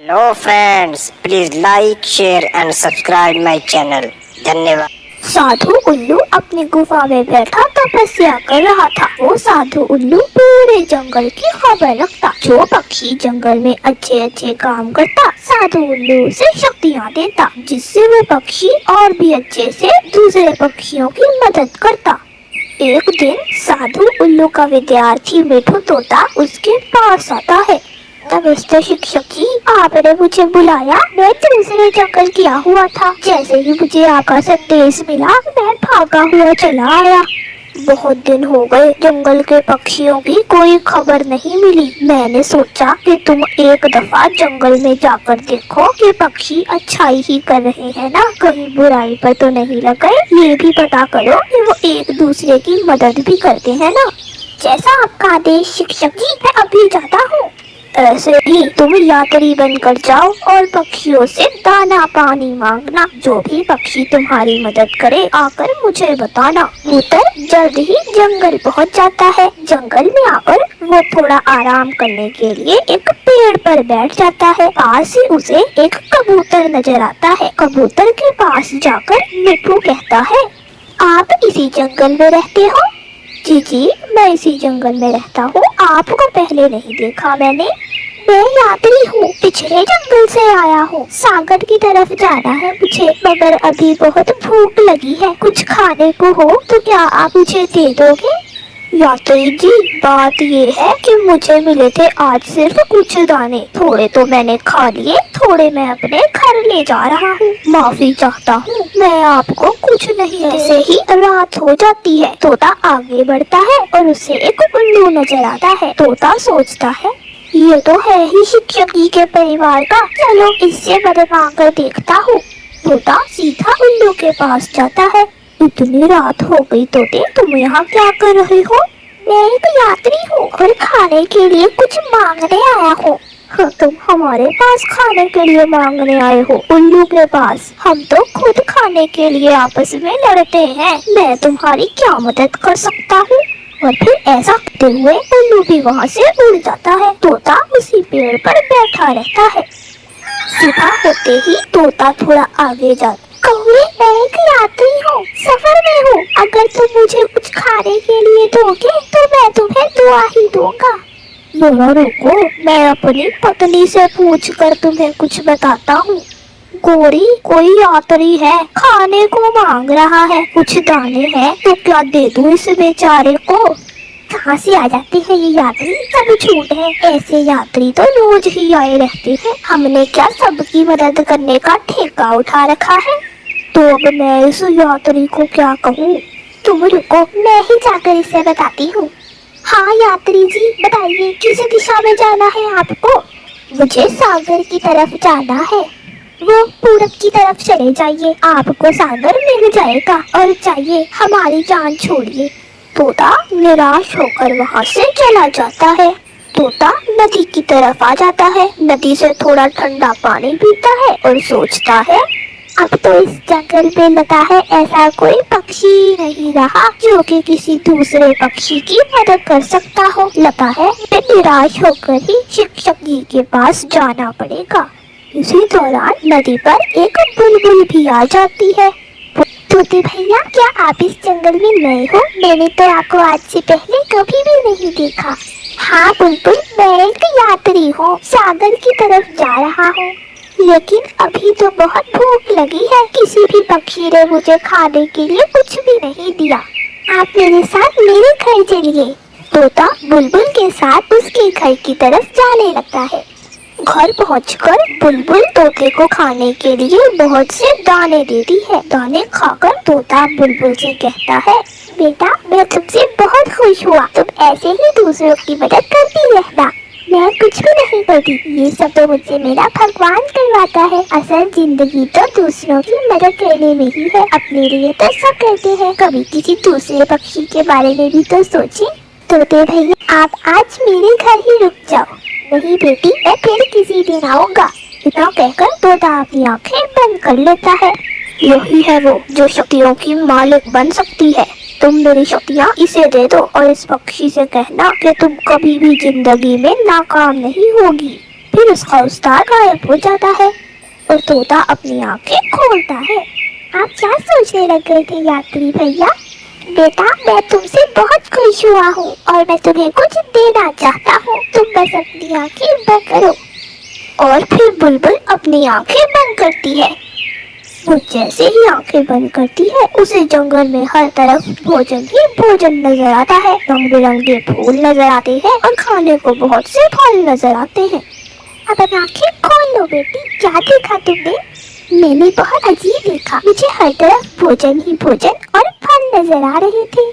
Hello friends, please like share and subscribe my channel. धन्यवाद। साधु उल्लू अपनी गुफा में बैठा तपस्या कर रहा था। वो साधु उल्लू पूरे जंगल की खबर रखता। जो पक्षी जंगल में अच्छे अच्छे काम करता, साधु उल्लू उसे शक्तियाँ देता, जिससे वो पक्षी और भी अच्छे से दूसरे पक्षियों की मदद करता। एक दिन साधु उल्लू का विद्यार्थी मिठू तोता उसके पास आता है। नमस्ते शिक्षक जी, आपने मुझे बुलाया? मैं दूसरे जंगल गया हुआ था। जैसे ही मुझे आपका संदेश मिला, मैं भागा हुआ चला आया। बहुत दिन हो गए, जंगल के पक्षियों की कोई खबर नहीं मिली। मैंने सोचा कि तुम एक दफा जंगल में जाकर देखो कि पक्षी अच्छाई ही कर रहे हैं ना, कहीं बुराई पर तो नहीं लग गए। ये भी पता करो कि वो एक दूसरे की मदद भी करते हैं ना। जैसा आपका आदेश शिक्षक जी, मैं अभी जाता हूँ। ऐसे ही तुम यात्री बनकर जाओ और पक्षियों से दाना पानी मांगना। जो भी पक्षी तुम्हारी मदद करे आकर मुझे बताना। कबूतर जल्द ही जंगल पहुंच जाता है। जंगल में आकर वो थोड़ा आराम करने के लिए एक पेड़ पर बैठ जाता है। पास ही उसे एक कबूतर नजर आता है। कबूतर के पास जाकर मिठू कहता है, आप इसी जंगल में रहते हो? जी जी, मैं इसी जंगल में रहता हूँ। आपको पहले नहीं देखा मैंने। मैं यात्री हूँ, पिछले जंगल से आया हूँ। सागर की तरफ जाना है मुझे, मगर अभी बहुत भूख लगी है। कुछ खाने को हो तो क्या आप मुझे दे दोगे? यात्री जी, बात ये है कि मुझे मिले थे आज सिर्फ कुछ दाने। थोड़े तो मैंने खा लिए, थोड़े मैं अपने घर ले जा रहा हूँ। माफी चाहता हूँ, मैं आपको कुछ नहीं। ऐसे ही रात हो जाती है। तोता आगे बढ़ता है और उसे एक उल्लू नजर आता है। तोता सोचता है, ये तो है ही शिक्षक जी के परिवार का, चलो इससे मदद मांग कर देखता हूँ। तोता सीधा उल्लू के पास जाता है। इतनी रात हो गई तोते, तुम यहाँ क्या कर रहे हो? मैं एक यात्री हूँ और खाने के लिए कुछ मांगने आया हूँ। तुम हमारे पास खाने के लिए मांगने आए हो? उल्लू के पास हम तो खुद खाने के लिए आपस में लड़ते हैं। मैं तुम्हारी क्या मदद कर सकता हूँ? और फिर ऐसा कहते हुए उल्लू भी वहाँ से उड़ जाता है। तोता उसी पेड़ पर बैठा रहता है। सुबह होते ही तोता थोड़ा आगे जाता। कौवे, मैं एक यात्री हूँ, सफर में हूँ। अगर तुम मुझे कुछ खाने के लिए दोगे तो मैं तुम्हें दुआ ही दूंगा। जरा रुको, मैं अपनी पत्नी से पूछकर तुम्हें कुछ बताता हूँ। गोरी, कोई यात्री है, खाने को मांग रहा है। कुछ दाने हैं तो क्या दे दूँ इस बेचारे को? कहाँ से आ जाते हैं ये यात्री, सब झूठ है। ऐसे यात्री तो रोज ही आए रहते हैं। हमने क्या सबकी मदद करने का ठेका उठा रखा है? तो अब मैं इस यात्री को क्या कहूँ? तुम रुको, मैं ही जाकर इसे बताती हूँ। हाँ यात्री जी, बताइए किस दिशा में जाना है आपको? मुझे सागर की तरफ जाना है। वो पूरब की तरफ चले जाइए, आपको सागर मिल जाएगा। और चाहिए हमारी जान छोड़िए। तोता निराश होकर वहाँ से चला जाता है। तोता नदी की तरफ आ जाता है। नदी से थोड़ा ठंडा पानी पीता है और सोचता है, अब तो इस जंगल में लगा है ऐसा कोई पक्षी नहीं रहा जो कि किसी दूसरे पक्षी की मदद कर सकता हो। लगा है मैं निराश होकर ही शिक्षक जी के पास जाना पड़ेगा। इसी दौरान नदी पर एक बुलबुल भी आ जाती है। तोते भैया, क्या आप इस जंगल में नए हो? मैंने तो आपको आज से पहले कभी भी नहीं देखा। हाँ बुलबुल, मैं एक यात्री हूँ, सागर की तरफ जा रहा हूँ, लेकिन अभी तो बहुत भूख लगी है। किसी भी पक्षी ने मुझे खाने के लिए कुछ भी नहीं दिया। आप मेरे साथ मेरे घर चलिए। तोता बुलबुल के साथ उसके घर की तरफ जाने लगता है। घर पहुंचकर बुलबुल तोते को खाने के लिए बहुत से दाने देती है। दाने खाकर तोता बुलबुल से कहता है, बेटा मैं तुमसे बहुत खुश हुआ। तुम ऐसे ही दूसरों की मदद करती रहना। मैं कुछ भी नहीं करती, ये सब तो मुझसे मेरा भगवान करवाता है। असल जिंदगी तो दूसरों की मदद करने में ही है। अपने लिए तो सब करते हैं, कभी किसी दूसरे पक्षी के बारे में भी तो सोचे। तोते भैया, आप आज मेरे घर ही रुक जाओ। नहीं बेटी, मैं फिर किसी दिन आऊंगा। इतना कहकर तोता अपनी आंखें बंद कर लेता है। यही है वो जो शक्तियों की मालिक बन सकती है। तुम मेरी शक्तियाँ इसे दे दो और इस पक्षी से कहना कि तुम कभी भी जिंदगी में नाकाम नहीं होगी। फिर उसका उस्ताद गायब हो जाता है और तोता अपनी आंखें खोलता है। आप क्या सोचने लग गए थे यात्री भैया? बेटा, मैं तुमसे बहुत खुश हुआ हूँ और मैं तुम्हें कुछ देना चाहता हूँ। तुम बस अपनी आंखें बंद करो। और फिर बुलबुल अपनी आंखें बंद करती है। वो जैसे ही आंखें बंद करती है, उसे जंगल में हर तरफ भोजन ही भोजन नजर आता है। रंग बिरंगे फूल नजर आते हैं और खाने को बहुत से फल नजर आते हैं। अब आंखें खोल लो बेटी, क्या देखा तुमने? मैंने बहुत अजीब देखा। मुझे हर तरफ भोजन ही भोजन और फल नजर आ रहे थे।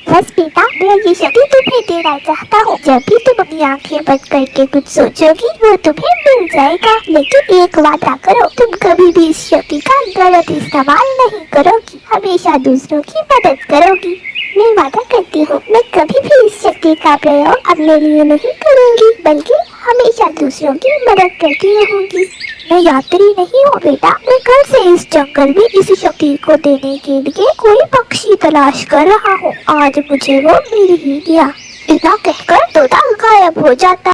बस बेटा, मैं ये शक्ति तुम्हें देना चाहता हूँ। जब भी तुम अपनी आंखें बंद करके कुछ सोचोगी, वो तुम्हें मिल जाएगा। लेकिन एक वादा करो, तुम कभी भी इस शक्ति का गलत इस्तेमाल नहीं करोगी, हमेशा दूसरों की मदद करोगी। मैं वादा करती हूँ, मैं कभी भी इस शक्ति का प्रयोग अपने लिए नहीं करूँगी, बल्कि हमेशा दूसरों की मदद करती रहूंगी। मैं यात्री नहीं हूँ बेटा, मैं कल से इस जंगल में इस शक्ति को देने के लिए कोई पक्षी तलाश कर रहा हूँ। आज मुझे वो मिल ही गया। इतना कहकर तोता गायब हो जाता